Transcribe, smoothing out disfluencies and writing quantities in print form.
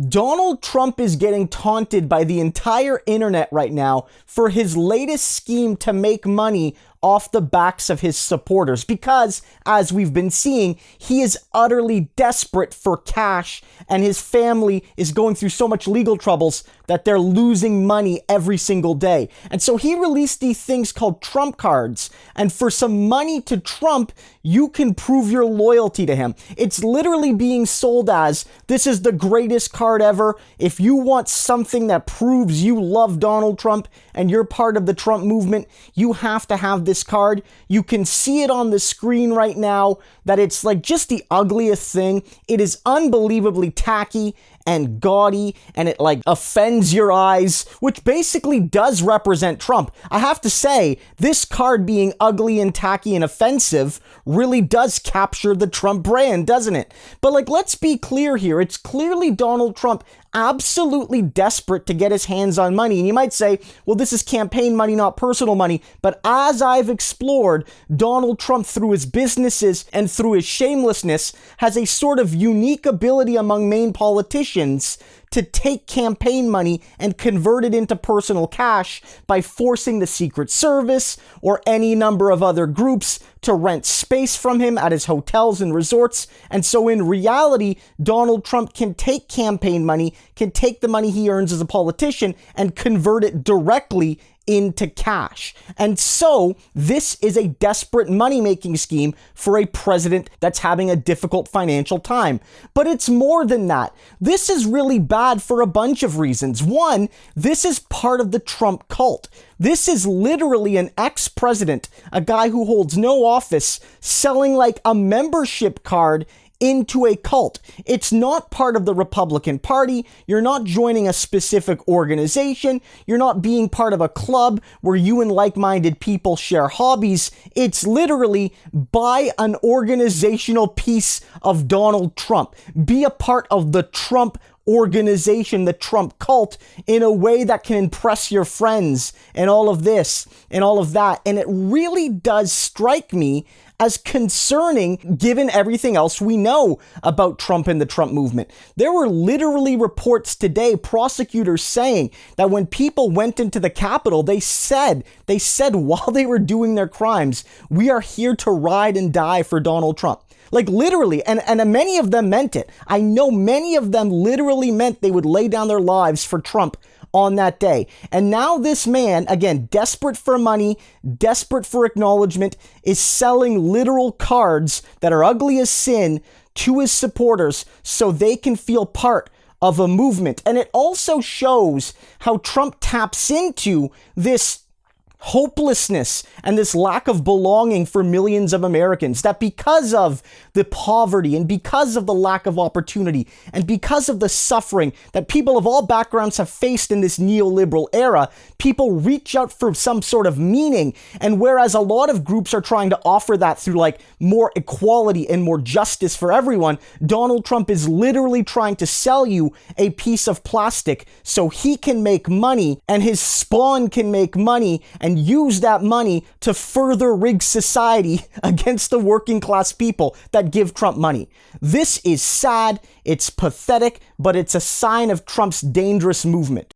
Donald Trump is getting taunted by the entire internet right now for his latest scheme to make money off the backs of his supporters because, as we've been seeing, he is utterly desperate for cash and his family is going through so much legal troubles that they're losing money every single day. And so he released these things called Trump cards, and for some money to Trump, you can prove your loyalty to him. It's literally being sold as, this is the greatest card ever. If you want something that proves you love Donald Trump and you're part of the Trump movement, you have to have this card. You can see it on the screen right now that it's like just the ugliest thing. It is unbelievably tacky and gaudy, and it like offends your eyes, which basically does represent Trump. I have to say, this card being ugly and tacky and offensive really does capture the Trump brand, doesn't it? But like, let's be clear here. It's clearly Donald Trump absolutely desperate to get his hands on money. And you might say, well, this is campaign money, not personal money. But as I've explored, Donald Trump, through his businesses and through his shamelessness, has a sort of unique ability among main politicians to take campaign money and convert it into personal cash by forcing the Secret Service or any number of other groups to rent space from him at his hotels and resorts. And so in reality, Donald Trump can take campaign money, can take the money he earns as a politician and convert it directly into cash. And so this is a desperate money-making scheme for a president that's having a difficult financial time. But it's more than that. This is really bad for a bunch of reasons. One, this is part of the Trump cult. This is literally an ex-president, a guy who holds no office, selling like a membership card into a cult. It's not part of the Republican Party. You're not joining a specific organization. You're not being part of a club where you and like-minded people share hobbies. It's literally buy an organizational piece of Donald Trump. Be a part of the Trump organization, the Trump cult, in a way that can impress your friends and all of this and all of that. And it really does strike me as concerning given everything else we know about Trump and the Trump movement. There were literally reports today, prosecutors saying that when people went into the Capitol, they said while they were doing their crimes, we are here to ride and die for Donald Trump. Like literally, and many of them meant it. I know many of them literally meant they would lay down their lives for Trump on that day. And now this man, again, desperate for money, desperate for acknowledgement, is selling literal cards that are ugly as sin to his supporters so they can feel part of a movement. And it also shows how Trump taps into this hopelessness and this lack of belonging for millions of Americans, that because of the poverty and because of the lack of opportunity and because of the suffering that people of all backgrounds have faced in this neoliberal era, people reach out for some sort of meaning. And whereas a lot of groups are trying to offer that through like more equality and more justice for everyone, Donald Trump is literally trying to sell you a piece of plastic so he can make money and his spawn can make money and use that money to further rig society against the working class people that give Trump money. This is sad, it's pathetic, but it's a sign of Trump's dangerous movement.